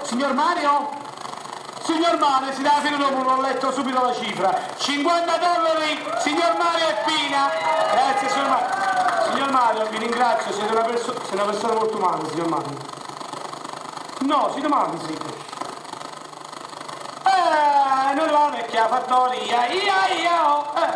Signor Mario? Signor Mario, si dà fino dopo, non ho letto subito la cifra. 50 dollari, signor Mario e Pina. Grazie, signor Mario. Signor Mario, vi ringrazio, siete una persona molto umana, signor Mario. No, siete umani, siete. Non la vecchia fattoria,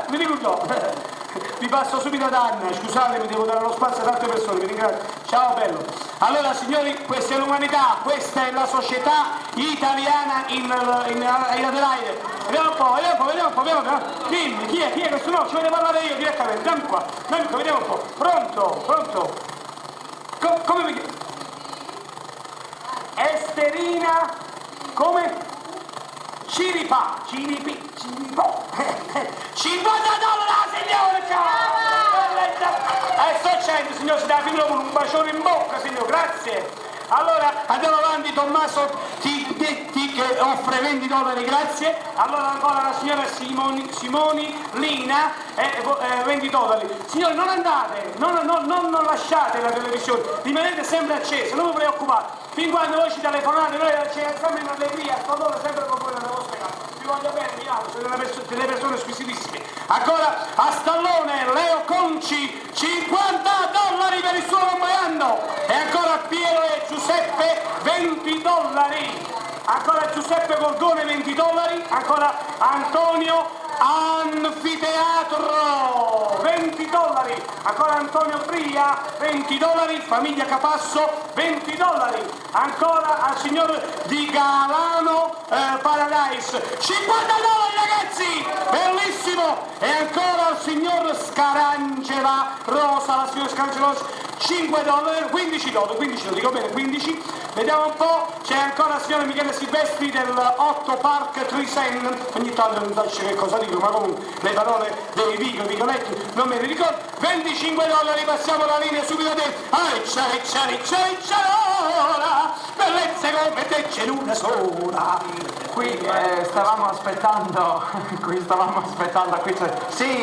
mi ricordo. Vi passo subito ad Anna, scusatemi, devo dare lo spazio a tante persone, vi ringrazio. Ciao bello. Allora signori, questa è l'umanità, questa è la società italiana in Adelaide. Vediamo un po', vediamo un po'. Dimmi, chi è questo? No, ci voglio parlare io direttamente, dammi qua, vediamo un po'. Pronto? Come mi chiami? Esterina, come? Ciripo. 50 dollari, signore, ciao! Sto accendo, signor, si dà fino con un bacione in bocca, signor, grazie. Allora, andiamo avanti, Tommaso che offre 20 dollari, grazie. Allora ancora la signora Simoni Lina, 20 dollari. Signori, non andate, non lasciate la televisione, rimanete sempre accesa, non vi preoccupate. Fin quando voi ci telefonate, noi ci siamo in allegria, sto sempre con voi nelle vostre case. Vi voglio bene, mi amo, siete delle persone squisitissime. Ancora a Stallone, Leo Conci, 50 dollari per il suo compleanno. E ancora Piero e Giuseppe, 20 dollari. Ancora Giuseppe Gorgone, 20 dollari. Ancora Antonio Anfiteatro, 20 dollari. Ancora Antonio Fria, 20 dollari. Famiglia Capasso, 20 dollari. Ancora al signor Di Galano Paradise, 50 dollari, ragazzi, bellissimo. E ancora al signor Scarangela Rosa, la signora Scarangela Rosa, 5 dollari, 15 dollari, dico bene, 15. Vediamo un po', c'è ancora il signor Michele Silvestri del 8 Park Trisen, ogni tanto non so che cosa dico, ma comunque le parole dei Vicoletti non me le ricordo. 25 dollari, passiamo la linea subito a te. Bellezze come te c'è l'una sola. Qui stavamo aspettando, qui c'è... Sì,